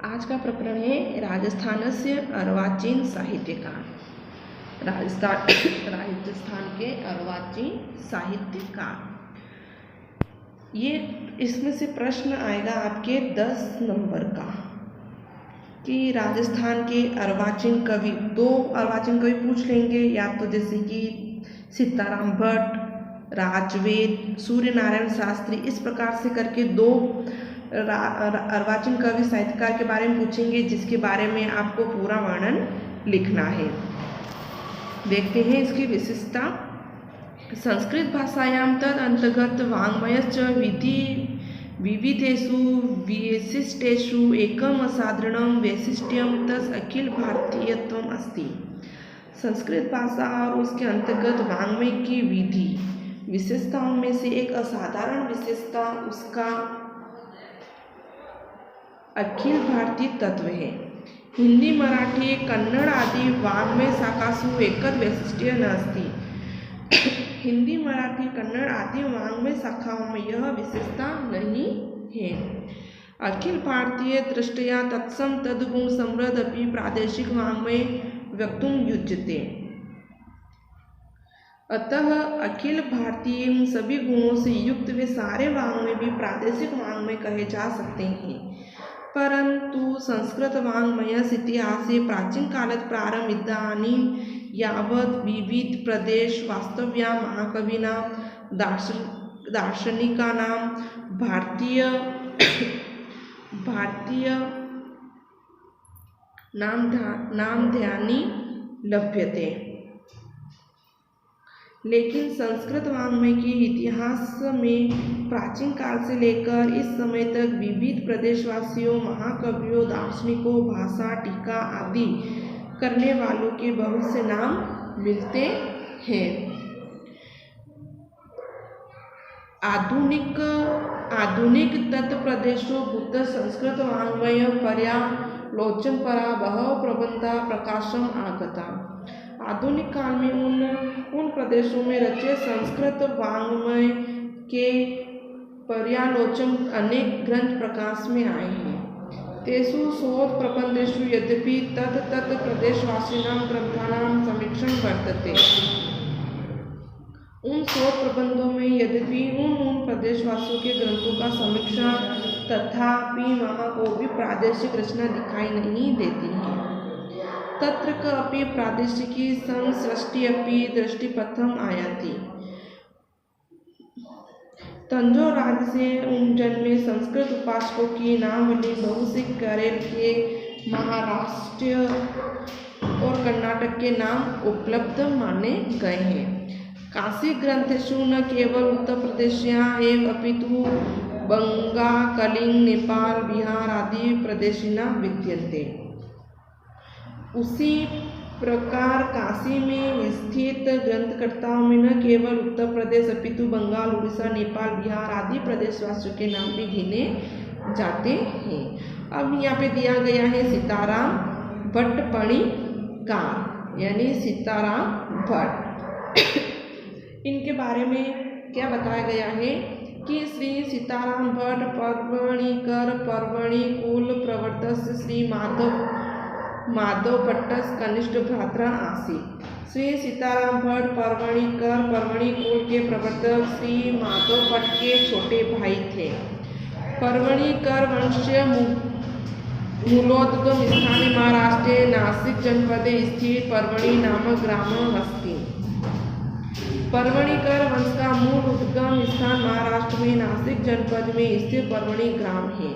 आज का प्रकरण है राजस्थानस्य अर्वाचीन साहित्यकार। राजस्थान के अर्वाचीन साहित्यकार। ये इसमें से प्रश्न आएगा आपके 10 नंबर का कि राजस्थान के अर्वाचीन कवि, 2 अर्वाचीन कवि पूछ लेंगे, या तो जैसे कि सीताराम भट्ट, राजवेद, सूर्यनारायण शास्त्री, इस प्रकार से करके 2 अर्वाचीन कवि साहित्यकार के बारे में पूछेंगे, जिसके बारे में आपको पूरा वर्णन लिखना है। देखते हैं इसकी विशेषता। संस्कृत भाषायां तद अंतर्गत वाङ्मयश्च विविधेषु वैशिष्ट्येषु एकम असाधारणं वैशिष्ट्यं तस् अखिल भारतीयत्वम् अस्ति। संस्कृत भाषा और उसके अंतर्गत वाङ्मय की विधि विशेषताओं में से एक असाधारण विशेषता उसका अखिल भारतीय तत्व है। हिंदी, मराठी, कन्नड़ आदि वाङ्मय शाखासु एकद वैशिष्ट्य नास्ति। हिंदी, मराठी, कन्नड़ आदि वाङ्मय शाखाओं में यह विशेषता नहीं है। अखिल भारतीय दृष्टया तत्सम तद्गुण समृद्ध अपि प्रादेशिक वाङ्मय वक्तुं युज्यते। अतः अखिल भारतीय उन सभी गुणों से युक्त वे सारे वाङ्मय भी प्रादेशिक वाङ्मय कहे जा सकते हैं। परंतु संस्कृत वाङ्मयस्य इतिहासे प्राचीन कालात् प्रारम्भ इदानीं यावत् विविध प्रदेश वास्तव्यां महाकविनां दार्शनिकानां भारतीय नामध्यानि लभ्यते। लेकिन संस्कृत वाङ्मय के इतिहास में प्राचीन काल से लेकर इस समय तक विविध प्रदेशवासियों, महाकवियों, दार्शनिकों, भाषा, टीका आदि करने वालों के बहुत से नाम मिलते हैं। आधुनिक तत्प्रदेशों बुद्ध संस्कृत वाङ्मय पर्यालोचन परा बहव प्रबंधा प्रकाशम आगता। आधुनिक काल में उन प्रदेशों में रचे संस्कृत वाङ्मय के पर्यालोचन अनेक ग्रंथ प्रकाश में आए हैं। तेषु शोध प्रबंधेषु यद्यपि तत् प्रदेशवासिनां ग्रंथानां समीक्षण वर्तते। उन शोध प्रबंधों में यद्यपि उन प्रदेशवासियों के ग्रंथों का समीक्षा, तथापि वहाँ को भी प्रादेशिक रचना दिखाई नहीं देती है। तत्र अपि प्रादेशिकी संसृष्टि अपि दृष्टिपथम आयाति। तंजौर राज्य से जन्मे संस्कृत उपासकों की नामावली बहुसिक केरल के, महाराष्ट्र और कर्नाटक के नाम उपलब्ध माने गए हैं। काशी ग्रंथेषु न केवल उत्तर प्रदेशीया एवं अपितु बंगा, कलिंग, नेपाल, बिहार आदि प्रदेशिना विद्यन्ते। उसी प्रकार काशी में स्थित ग्रंथकर्ताओं में न केवल उत्तर प्रदेश अपितु बंगाल, उड़ीसा, नेपाल, बिहार आदि प्रदेशवासियों के नाम भी गिने जाते हैं। अब यहाँ पे दिया गया है सीताराम भट्टपणिकार, यानी सीताराम भट्ट। इनके बारे में क्या बताया गया है कि श्री सीताराम भट्ट पर्वणिकर पर्वणि कुल प्रवर्तक श्री माधव भट्टस कनिष्ठ भ्राता आसीत्। श्री सीताराम भट्ट पर्वणिकर पर्वणि कुल के प्रवर्तक श्री माधव भट्ट के छोटे भाई थे। पर्वणिकर वंशीय मूलोद्गम स्थाने महाराष्ट्र नासिक जनपदे स्थित पर्वणि नामक ग्राम अस्ति। पर्वणिकर वंश का मूल उद्गम स्थान महाराष्ट्र में नासिक जनपद में स्थित पर्वणि ग्राम है।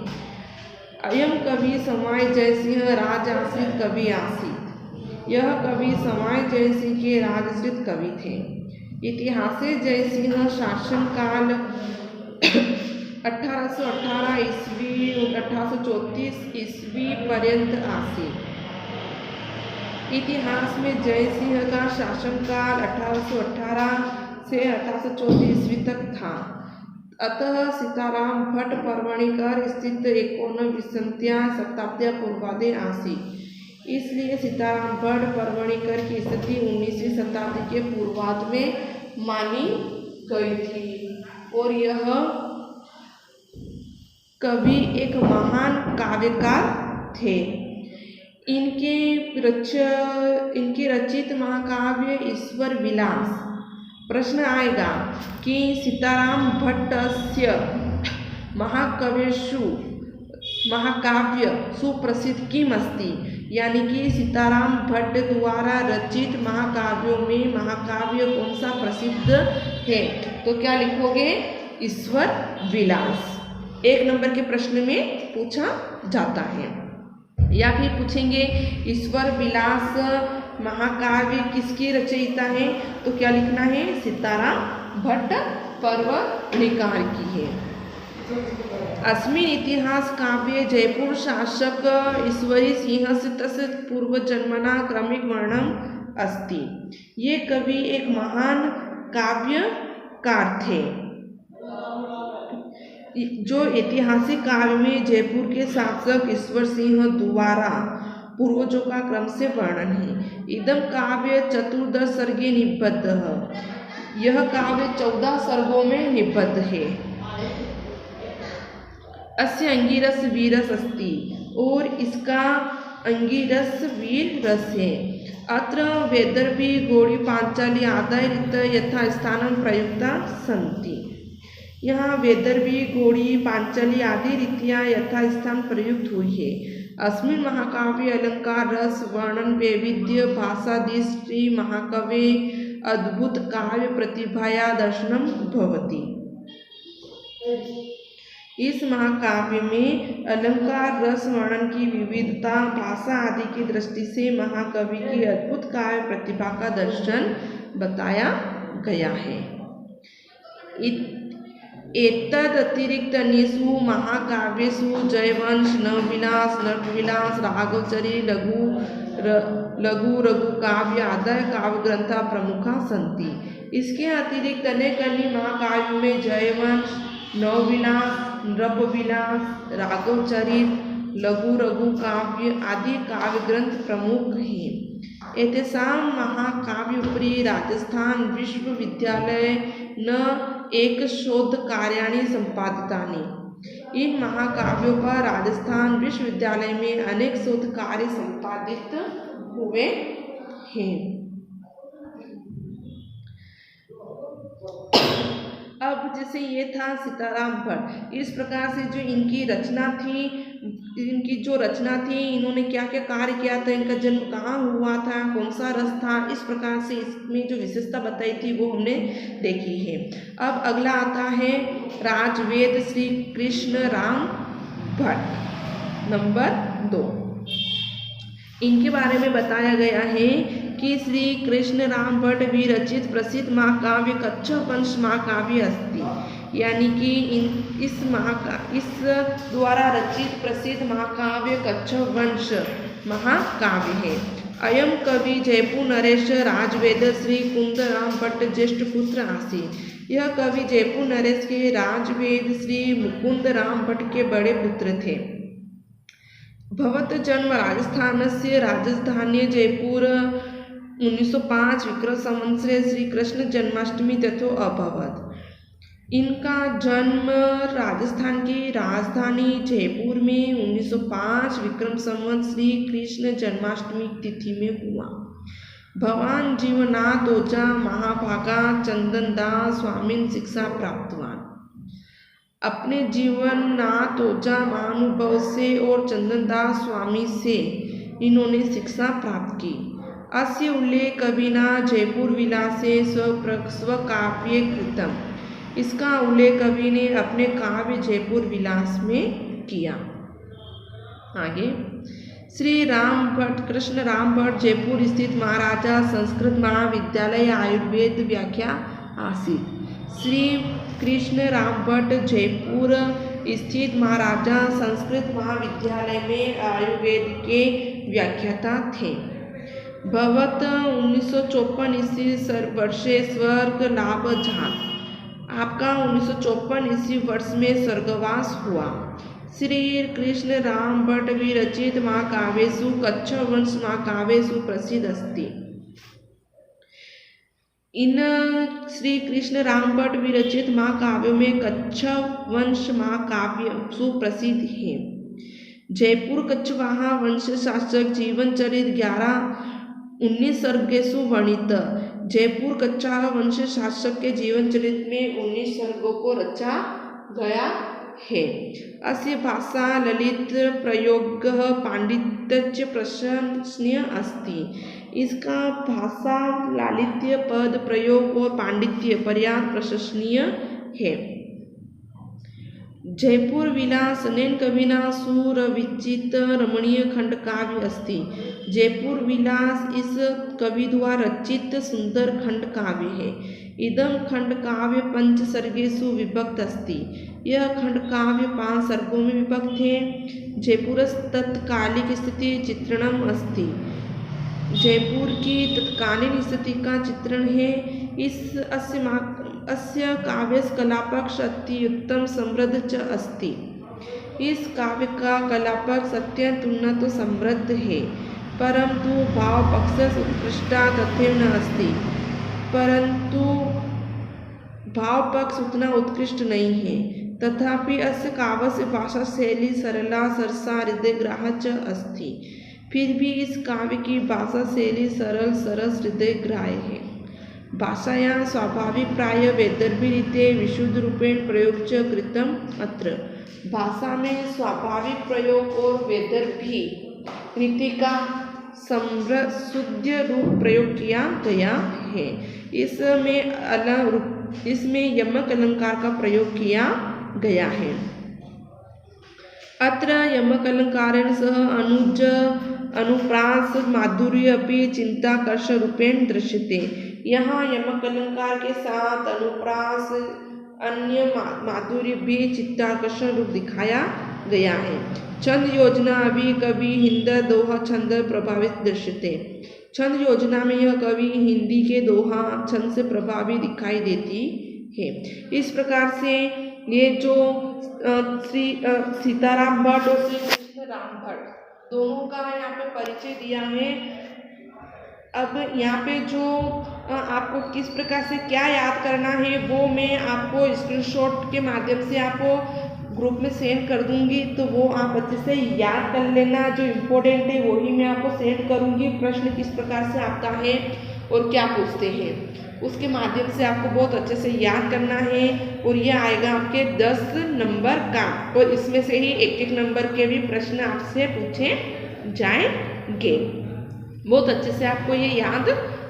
अयम कवि समाय जयसिंह राजाश्रित कवि आसीत्। यह कवि समाय जयसिंह के राजश्रित कवि थे। इतिहासे जयसिंह शासनकाल 1818 ईस्वी 1834 ईस्वी पर्यंत आसीत्। इतिहास में जयसिंह का शासनकाल 1818 से 1834 ईस्वी तक था। अतः सीताराम भट्ट पर्वणिकर स्थित 19वीं शताब्दी पूर्वादे आसीत्। इसलिए सीताराम भट्ट पर्वणिकर की स्थिति 19वीं शताब्दी के पूर्वार्ध में मानी गई थी। और यह कवि एक महान काव्यकार थे। इनके रचित महाकाव्य ईश्वर विलास। प्रश्न आएगा कि सीताराम भट्टस्य महाकाव्य सुप्रसिद्ध किम अस्ति, यानी कि सीताराम भट्ट द्वारा रचित महाकाव्यों में महाकाव्य कौन सा प्रसिद्ध है? तो क्या लिखोगे? ईश्वर विलास। 1 नंबर के प्रश्न में पूछा जाता है। या फिर पूछेंगे ईश्वर विलास महाकाव्य किसकी रचयिता है? तो क्या लिखना है? सीताराम भट्ट पर्वणिकार की है। अस्मिन् इतिहास काव्ये जयपुर शासक ईश्वरी सिंहस्य तस्य पूर्वजन्मना क्रमिक वर्णनम अस्ति। ये कवि एक महान काव्यकार थे। जो ऐतिहासिक काव्य में जयपुर के शासक ईश्वर सिंह द्वारा पूर्वजों का क्रम से वर्णन है। इदम काव्य 14 सर्गे निबद्ध है। यह काव्य 14 सर्गों में निबद्ध है। अस्य अंगिरस वीरस अस्ति, और इसका अंगिरस वीर रस है। अत्र वैदर्भी गौड़ी पांचाली आदाय रीत यथा स्थानं प्रयुक्ता सन्ति। यहाँ वैदर्भी गौड़ी पांचाली आदि रीतियाँ यथास्थान प्रयुक्त हुई है। अस्मिन् महाकाव्ये अलंकार रस वर्णन वैविध्य भाषा दृष्टि महाकवे अद्भुत काव्य प्रतिभाया दर्शनम भवति। इस महाकाव्य में अलंकार रस वर्णन की विविधता भाषा आदि की दृष्टि से महाकवि की अद्भुत काव्य प्रतिभा का दर्शन बताया गया है। एतदतिरिक्त अन्येषु महाकाव्येषु जयवंश नवविलास नटविलास राघवचरी लघु काव्य आदय काव्य ग्रंथा प्रमुखा सन्ति। इसके अतिरिक्त अनेक अन्य महाकाव्यों में जयवंश नवविलास नृपविलास राघवचरित लघु काव्य आदि काव्य ग्रंथ प्रमुख हैं। एतेषां महाकाव्योपरि राजस्थान विश्वविद्यालय न एक शोध कार्याणि संपादितानि। इन महाकाव्यों पर राजस्थान विश्वविद्यालय में अनेक शोध कार्य संपादित हुए हैं। अब जैसे ये था सीताराम भट्ट, इस प्रकार से जो इनकी रचना थी इन्होंने क्या क्या कार्य किया था, इनका जन्म कहाँ हुआ था, कौन सा रस था, इस प्रकार से इसमें जो विशेषता बताई थी वो हमने देखी है। अब अगला आता है राजवेद श्री कृष्ण राम भट्ट नंबर 2। इनके बारे में बताया गया है कि श्री कृष्ण राम भट्ट विरचित प्रसिद्ध महाकाव्य कच्छप वंश महाकाव्य अस्ति, यानी कि इस द्वारा रचित प्रसिद्ध महाकाव्य कच्छप वंश महाकाव्य है। अयम कवि जयपुर नरेश राजवेद श्री कुंद राम भट्ट ज्येष्ठ पुत्र आसीत्। यह कवि जयपुर नरेश के राजवेद श्री मुकुंद राम भट्ट के बड़े पुत्र थे। भवत जन्म राजस्थान से राजधानी जयपुर 1905 विक्रम संवत्सरे श्री कृष्ण जन्माष्टमी तिथौ अभवत। इनका जन्म राजस्थान की राजधानी जयपुर में 1905 विक्रम संवत श्री कृष्ण जन्माष्टमी तिथि में हुआ। भगवान जीवनाथ ओझा महाभागा चंदनदास स्वामीन शिक्षा प्राप्तवान। अपने जीवननाथ ओझा महानुभव से और चंदनदास स्वामी से इन्होंने शिक्षा प्राप्त की। अस्य उल्लेख कविना जयपुर विलासे स्वकाव्ये कृतम। इसका उल्लेख कवि ने अपने काव्य जयपुर विलास में किया। आगे श्री राम भट्ट कृष्ण राम भट्ट जयपुर स्थित महाराजा संस्कृत महाविद्यालय आयुर्वेद व्याख्या आसीत्। श्री कृष्ण राम भट्ट जयपुर स्थित महाराजा संस्कृत महाविद्यालय में आयुर्वेद के व्याख्याता थे। भवत 1954 ईस्वी वर्षे स्वर्ग लाभ जात। आपका 1954 ईस्वी वर्ष में स्वर्गवास हुआ। श्री कृष्ण राम भट्ट विरचित महाकाव्येषु कच्छप वंश महाकाव्येषु प्रसिद्ध अस्ति। इन श्री कृष्ण राम भट्ट विरचित महाकाव्यों में कच्छप वंश महाकाव्य सुप्रसिद्ध है। जयपुर कछवाहा वंश शासक जीवन चरित 11-19 सर्गेषु वर्णित। जयपुर कछवाहा वंश शासक के जीवन चरित में 19 सर्गों को रचा गया है। अस्य भाषा ललित प्रयोगः पांडित्य प्रशंसनीय अस्ति। इसका भाषा लालित्य पद प्रयोग और पांडित्य पर्याप्त प्रशंसनीय है। जयपुर विलास अनेन कविना सुरविचित रमणीय खंड काव्य अस्ति। जयपुर विलास इस कवि द्वारा रचित सुंदर खंड काव्य है। इदम खंड काव्य 5 सर्गेषु विभक्त अस्ति। यह खंड काव्य 5 सर्गों में विभक्त है। जयपुरस्य तत्कालिक स्थिति चित्रणम अस्ति। जयपुर की तत्कालीन स्थिति का चित्रण है। अस्य काव्यस्य कलापक्ष अत्युत्तम समृद्ध च अस्ति। इस काव्य का कलापक्ष अत्यंत उन्नत और समृद्ध है, परंतु भावपक्षस्य उत्कृष्टा तथैव न अस्ति। परंतु भावपक्ष उतना उत्कृष्ट नहीं है। तथापि अस्य काव्यस्य भाषा शैली सरला सरसा हृदयग्राह्या च अस्ति। फिर भी इस काव्य की भाषा शैली सरल सरस हृदयग्राह्य है। भाषायां स्वाभाविक प्राय वैदर्भीरीते विशुद्ध रूपेण प्रयोग च कृतम् अत्र। भाषा में स्वाभाविक प्रयोग और वैदर्भी रीति का शुद्ध रूप प्रयोग किया गया है। इसमें यमक अलंकार का प्रयोग किया गया है। अत्र यमक अलंकारेण सह अनुज अनुप्रास माधुर्य अपि चिंताकर्ष रूपेण दृश्यते। यहाँ यमक अलंकार के साथ अनुप्रास अन्य माधुर्य भी चित्ताकर्षण रूप दिखाया गया है। छंद योजना अभी कवि हिंद दोहा छंद प्रभावित दृश्यते। छंद योजना में यह कवि हिंदी के दोहा छंद से प्रभावित दिखाई देती है। इस प्रकार से ये जो श्री सीताराम भट्ट और श्री कृष्ण राम भट्ट दोनों का यहाँ पे परिचय दिया है। अब यहाँ पे जो आपको किस प्रकार से क्या याद करना है वो मैं आपको स्क्रीनशॉट के माध्यम से आपको ग्रुप में सेंड कर दूंगी, तो वो आप अच्छे से याद कर लेना। जो इम्पोर्टेंट है वही मैं आपको सेंड करूंगी। प्रश्न किस प्रकार से आपका है और क्या पूछते हैं उसके माध्यम से आपको बहुत अच्छे से याद करना है। और ये आएगा आपके 10 नंबर का, और इसमें से ही 1-1 नंबर के भी प्रश्न आपसे पूछे जाएंगे। बहुत अच्छे से आपको ये याद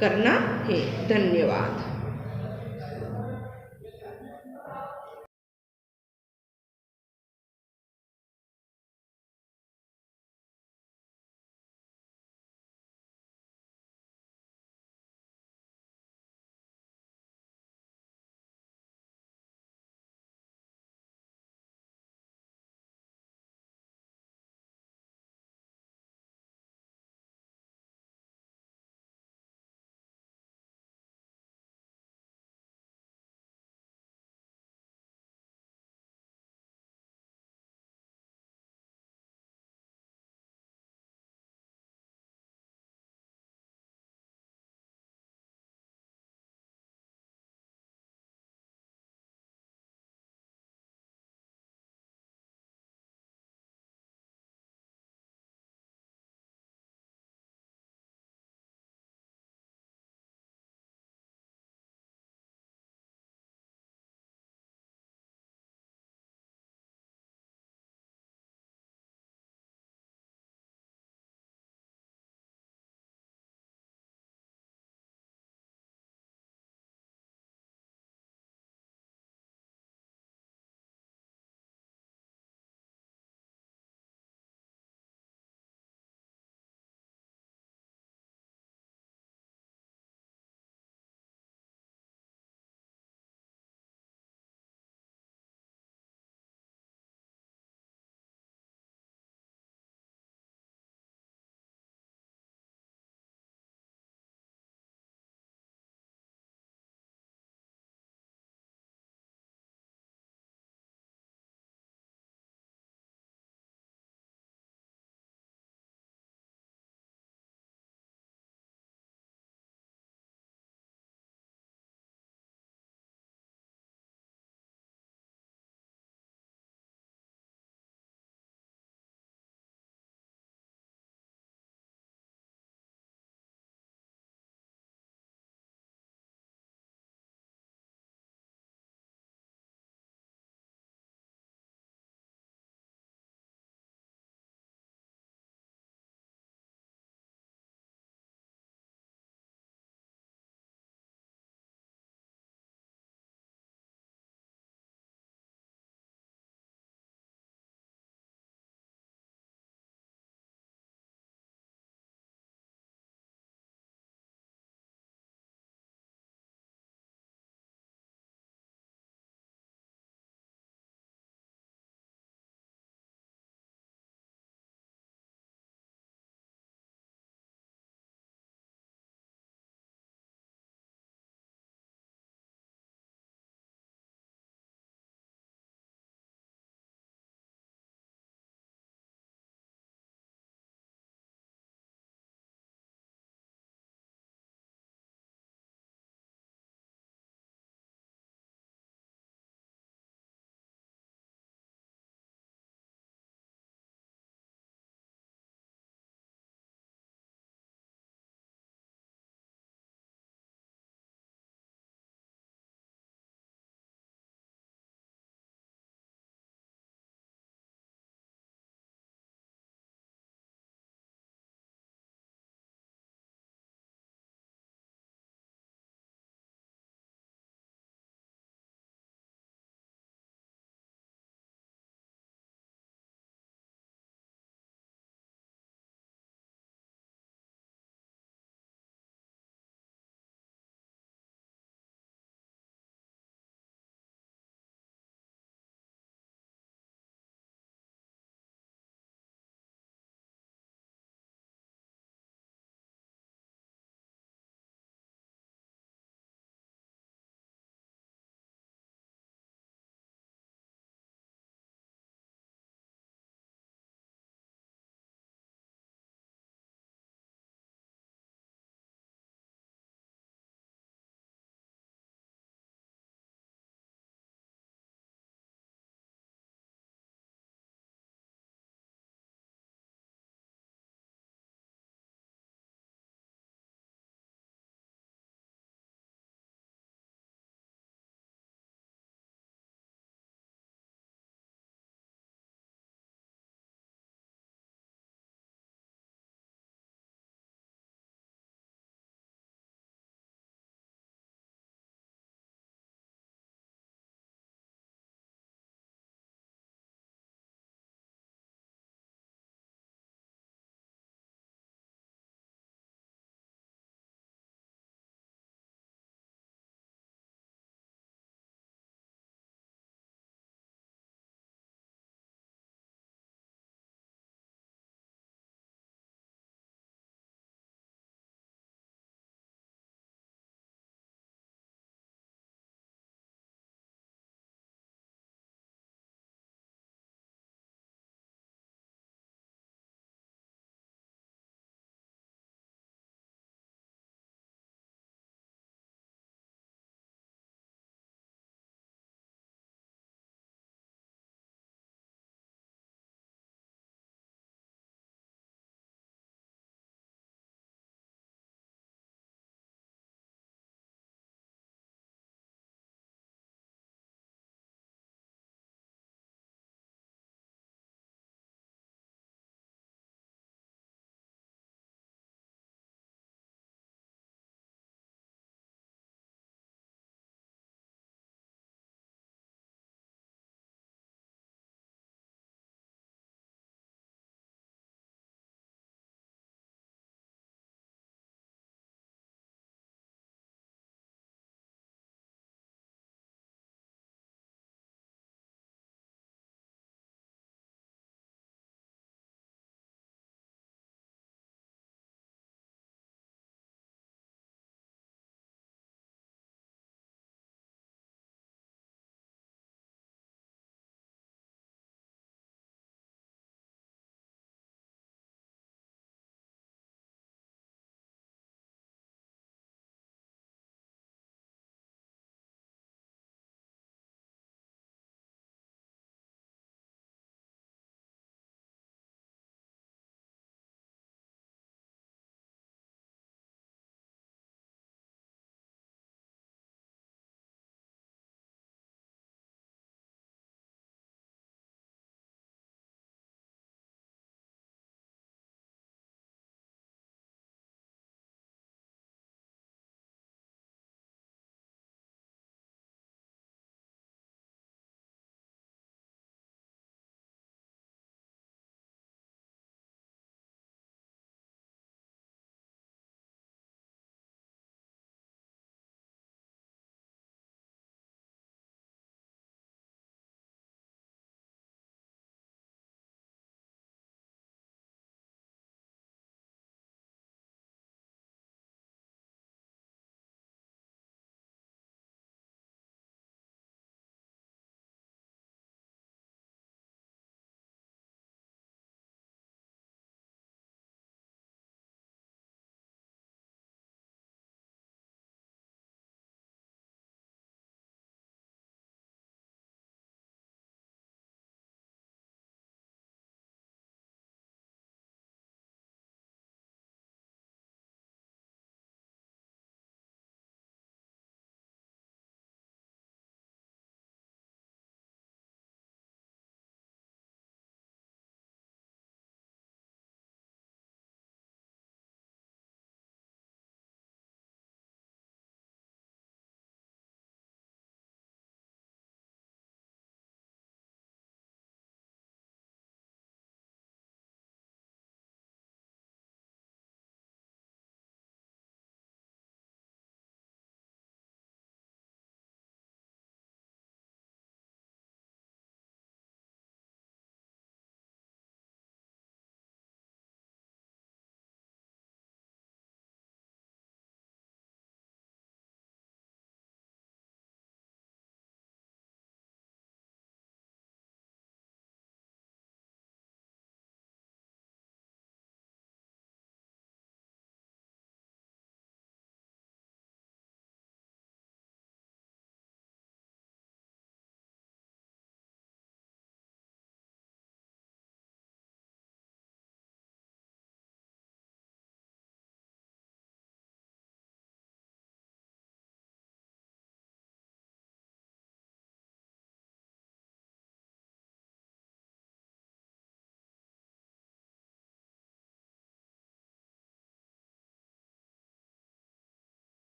करना है। धन्यवाद।